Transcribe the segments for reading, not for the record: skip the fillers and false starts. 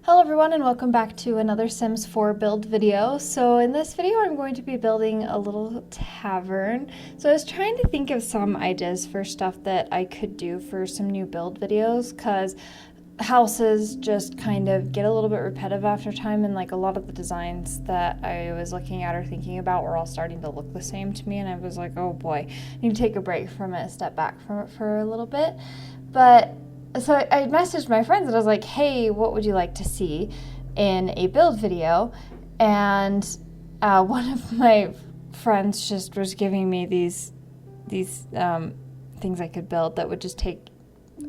Hello everyone and welcome back to another Sims 4 build video. So in this video I'm going to be building a little tavern. So I was trying to think of some ideas for stuff that I could do for some new build videos, because houses just kind of get a little bit repetitive after time, and like a lot of the designs that I was looking at or thinking about were all starting to look the same to me, and I was like, oh boy, I need to take a break from it, step back from it for a little bit. But so I messaged my friends and I was like, hey, what would you like to see in a build video? And one of my friends just was giving me these things I could build that would just take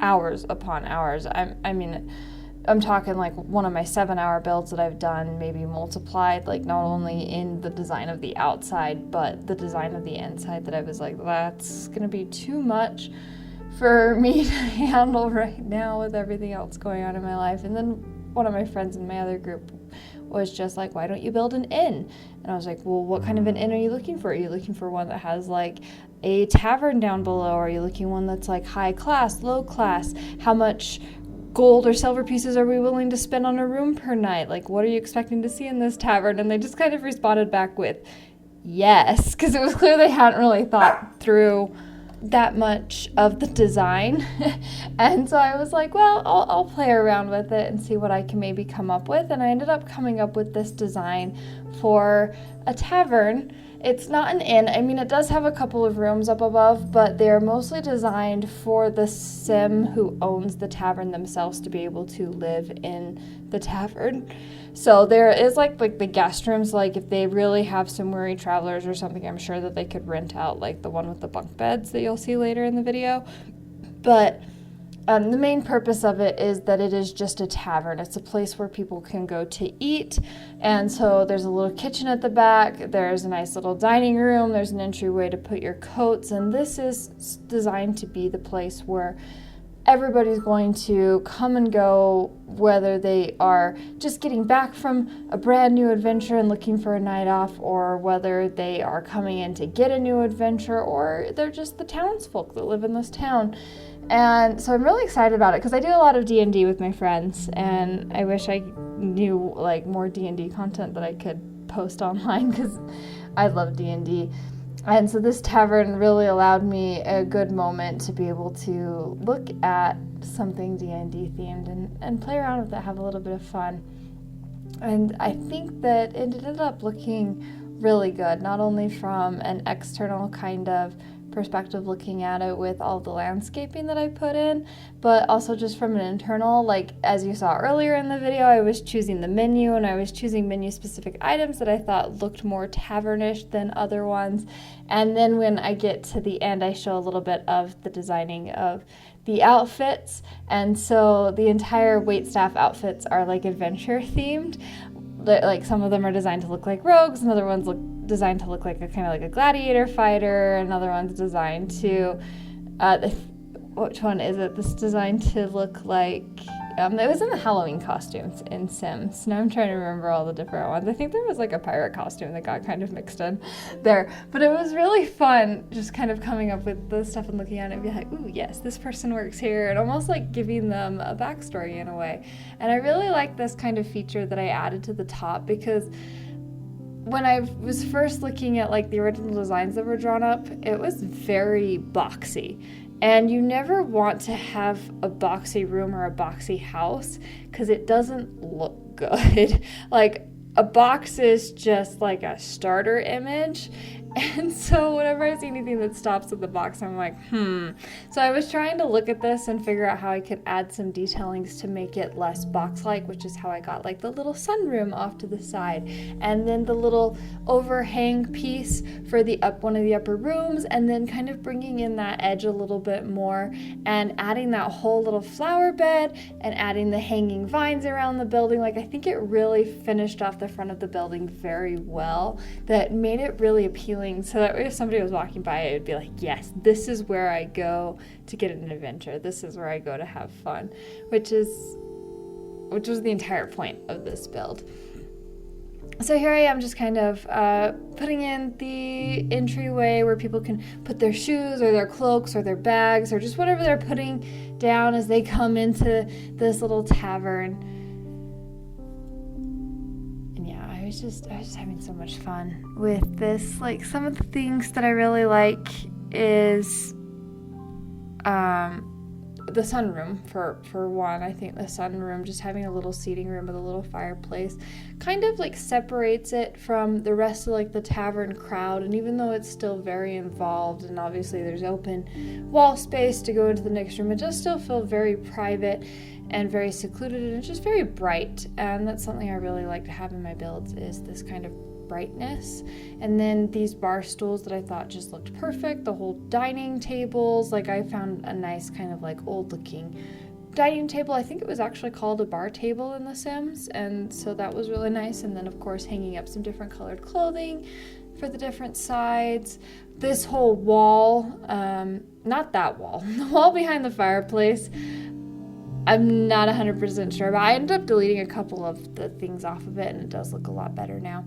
hours upon hours. I'm talking like one of my 7-hour builds that I've done, maybe multiplied, like not only in the design of the outside, but the design of the inside, that I was like, that's gonna be too much for me to handle right now with everything else going on in my life. And then one of my friends in my other group was just like, why don't you build an inn? And I was like, well, what kind of an inn are you looking for? Are you looking for one that has like a tavern down below? Are you looking one that's like high class, low class? How much gold or silver pieces are we willing to spend on a room per night? Like, what are you expecting to see in this tavern? And they just kind of responded back with yes, because it was clear they hadn't really thought through that much of the design. And so I was like, well, I'll play around with it and see what I can maybe come up with. And I ended up coming up with this design for a tavern. It's not an inn. I mean, it does have a couple of rooms up above, but they're mostly designed for the sim who owns the tavern themselves to be able to live in the tavern. So there is like the guest rooms, like if they really have some weary travelers or something, I'm sure that they could rent out like the one with the bunk beds that you'll see later in the video. But the main purpose of it is that it is just a tavern. It's a place where people can go to eat. And so there's a little kitchen at the back. There's a nice little dining room. There's an entryway to put your coats. And this is designed to be the place where everybody's going to come and go, whether they are just getting back from a brand new adventure and looking for a night off, or whether they are coming in to get a new adventure, or they're just the townsfolk that live in this town. And so I'm really excited about it because I do a lot of D&D with my friends, and I wish I knew like more D&D content that I could post online, because I love D&D. And so this tavern really allowed me a good moment to be able to look at something D&D themed and play around with it, have a little bit of fun. And I think that it ended up looking really good, not only from an external kind of perspective looking at it with all the landscaping that I put in, but also just from an internal, like as you saw earlier in the video, I was choosing the menu and I was choosing menu specific items that I thought looked more tavernish than other ones. And then when I get to the end, I show a little bit of the designing of the outfits. And so the entire waitstaff outfits are like adventure themed. Like some of them are designed to look like rogues, and other ones look designed to look like a kind of like a gladiator fighter, and other one's designed to which one is it? This designed to look like it was in the Halloween costumes in Sims. Now I'm trying to remember all the different ones. I think there was like a pirate costume that got kind of mixed in there. But it was really fun just kind of coming up with the stuff and looking at it and be like, ooh, yes, this person works here, and almost like giving them a backstory in a way. And I really like this kind of feature that I added to the top, because when I was first looking at like the original designs that were drawn up, it was very boxy. And you never want to have a boxy room or a boxy house, because it doesn't look good. Like, a box is just like a starter image. And so whenever I see anything that stops at the box, I'm like, So I was trying to look at this and figure out how I could add some detailings to make it less box-like, which is how I got like the little sunroom off to the side, and then the little overhang piece for one of the upper rooms, and then kind of bringing in that edge a little bit more and adding that whole little flower bed and adding the hanging vines around the building. Like, I think it really finished off the front of the building very well. That made it really appealing, so that way if somebody was walking by, it would be like, yes, this is where I go to get an adventure. This is where I go to have fun, which was the entire point of this build. So here I am just kind of putting in the entryway where people can put their shoes or their cloaks or their bags or just whatever they're putting down as they come into this little tavern. was just having so much fun with this. Like, some of the things that I really like is the sunroom for one. I think the sunroom, just having a little seating room with a little fireplace, kind of like separates it from the rest of like the tavern crowd. And even though it's still very involved, and obviously there's open wall space to go into the next room, it does still feel very private and very secluded, and it's just very bright. And that's something I really like to have in my builds, is this kind of brightness. And then these bar stools that I thought just looked perfect. The whole dining tables, like I found a nice kind of like old looking dining table. I think it was actually called a bar table in The Sims, and so that was really nice. And then of course hanging up some different colored clothing for the different sides. This whole wall, not that wall, the wall behind the fireplace, I'm not 100% sure, but I ended up deleting a couple of the things off of it, and it does look a lot better now.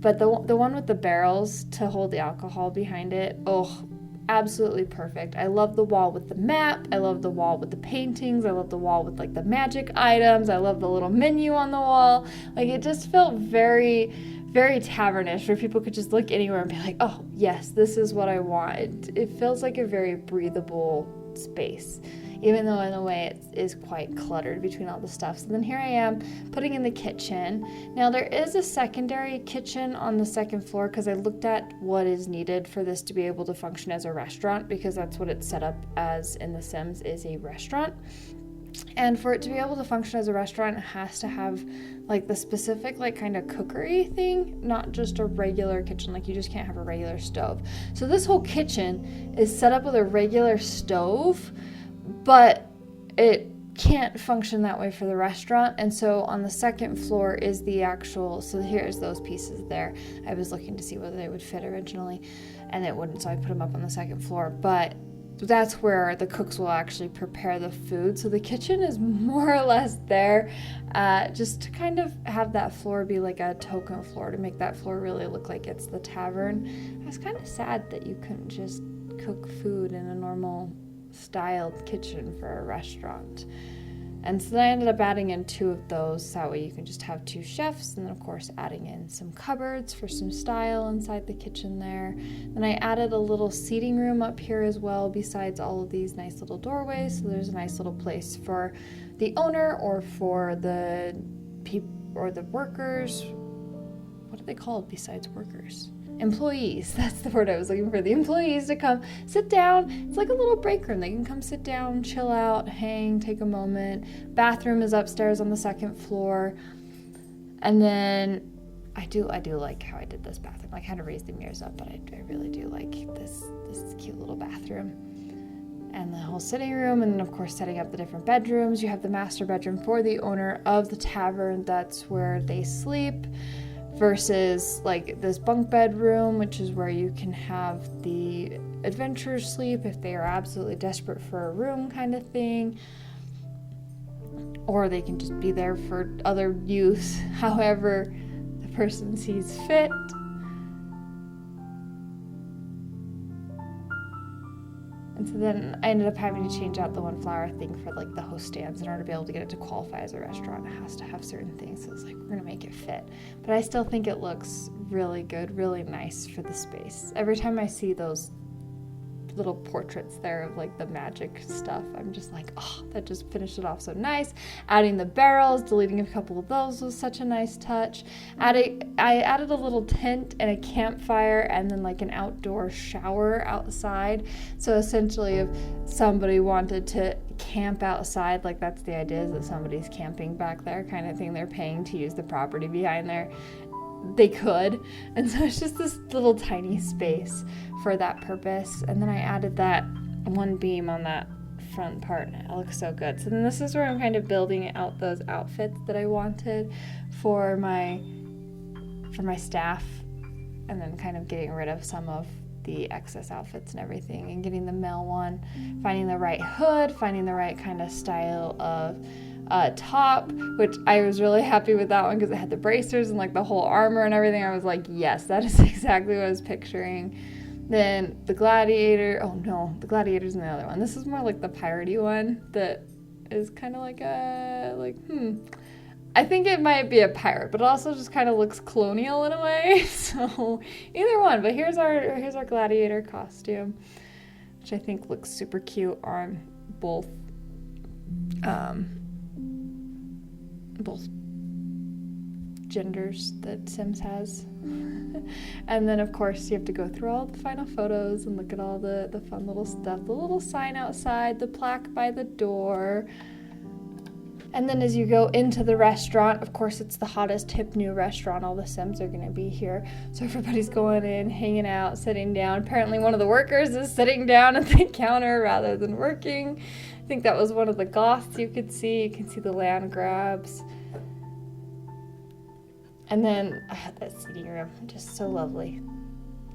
But the one with the barrels to hold the alcohol behind it, oh, absolutely perfect. I love the wall with the map. I love the wall with the paintings. I love the wall with like the magic items. I love the little menu on the wall. Like, it just felt very, very tavernish, where people could just look anywhere and be like, oh, yes, this is what I want. It feels like a very breathable space, even though in a way it is quite cluttered between all the stuff. So then here I am putting in the kitchen. Now there is a secondary kitchen on the second floor, because I looked at what is needed for this to be able to function as a restaurant, because that's what it's set up as in The Sims, is a restaurant. And for it to be able to function as a restaurant, it has to have like the specific like kind of cookery thing, not just a regular kitchen. Like, you just can't have a regular stove. So this whole kitchen is set up with a regular stove, but it can't function that way for the restaurant. And so on the second floor is the actual, so here's those pieces there. I was looking to see whether they would fit originally, and it wouldn't, so I put them up on the second floor. But that's where the cooks will actually prepare the food. So the kitchen is more or less there, just to kind of have that floor be like a token floor, to make that floor really look like it's the tavern. I was kind of sad that you couldn't just cook food in a normal styled kitchen for a restaurant. And so then I ended up adding in 2 of those, so that way you can just have 2 chefs, and then of course adding in some cupboards for some style inside the kitchen there. Then I added a little seating room up here as well, besides all of these nice little doorways, so there's a nice little place for the owner or for the people or the workers. What are they called besides workers? Employees, that's the word I was looking for. The employees to come sit down. It's like a little break room. They can come sit down, chill out, hang, take a moment. Bathroom is upstairs on the second floor. And then I do like how I did this bathroom. I kind of raised the mirrors up, but I really do like this cute little bathroom. And the whole sitting room, and then of course setting up the different bedrooms. You have the master bedroom for the owner of the tavern. That's where they sleep. Versus like this bunk bedroom, which is where you can have the adventurers sleep if they are absolutely desperate for a room kind of thing. Or they can just be there for other use, however the person sees fit. And so then I ended up having to change out the 1 flower thing for like the host stands. In order to be able to get it to qualify as a restaurant, it has to have certain things. So it's like, we're gonna make it fit. But I still think it looks really good, really nice for the space. Every time I see those little portraits there of like the magic stuff, I'm just like, oh, that just finished it off so nice. Adding the barrels, deleting a couple of those was such a nice touch. I added a little tent and a campfire, and then like an outdoor shower outside. So essentially if somebody wanted to camp outside, like that's the idea, is that somebody's camping back there kind of thing, they're paying to use the property behind there, they could. And so it's just this little tiny space for that purpose. And then I added that 1 beam on that front part, and it looks so good. So then this is where I'm kind of building out those outfits that I wanted for my staff, and then kind of getting rid of some of the excess outfits and everything, and getting the male one, finding the right hood, finding the right kind of style of top, which I was really happy with that one because it had the bracers and like the whole armor and everything. I was like, yes, that is exactly what I was picturing. Then the gladiator, oh no, the gladiator's in the other one. This is more like the piratey one that is kind of like I think it might be a pirate, but it also just kind of looks colonial in a way. So either one. But here's our gladiator costume, which I think looks super cute on both genders that Sims has. And then of course you have to go through all the final photos and look at all the fun little stuff, the little sign outside, the plaque by the door. And then as you go into the restaurant, of course it's the hottest hip new restaurant, all the Sims are going to be here. So everybody's going in, hanging out, sitting down. Apparently one of the workers is sitting down at the counter rather than working. I think that was one of the goths you could see. You can see the land grabs. And then that seating room, just so lovely.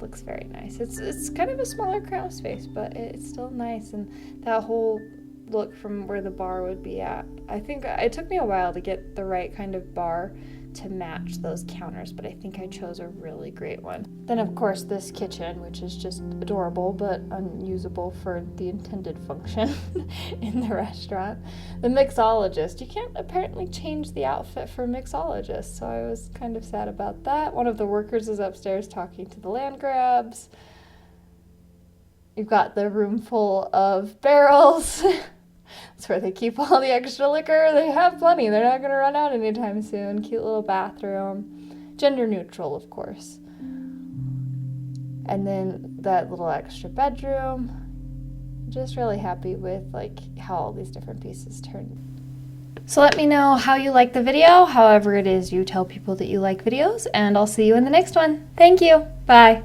Looks very nice. It's kind of a smaller crown space, but it's still nice. And that whole look from where the bar would be at. I think it took me a while to get the right kind of bar to match those counters, but I think I chose a really great one. Then of course this kitchen, which is just adorable but unusable for the intended function in the restaurant. The mixologist, you can't apparently change the outfit for mixologist, so I was kind of sad about that. One of the workers is upstairs talking to the land grabs. You've got the room full of barrels. That's where they keep all the extra liquor. They have plenty. They're not going to run out anytime soon. Cute little bathroom. Gender neutral, of course. And then that little extra bedroom. Just really happy with how all these different pieces turn. So let me know how you like the video. However it is you tell people that you like videos. And I'll see you in the next one. Thank you. Bye.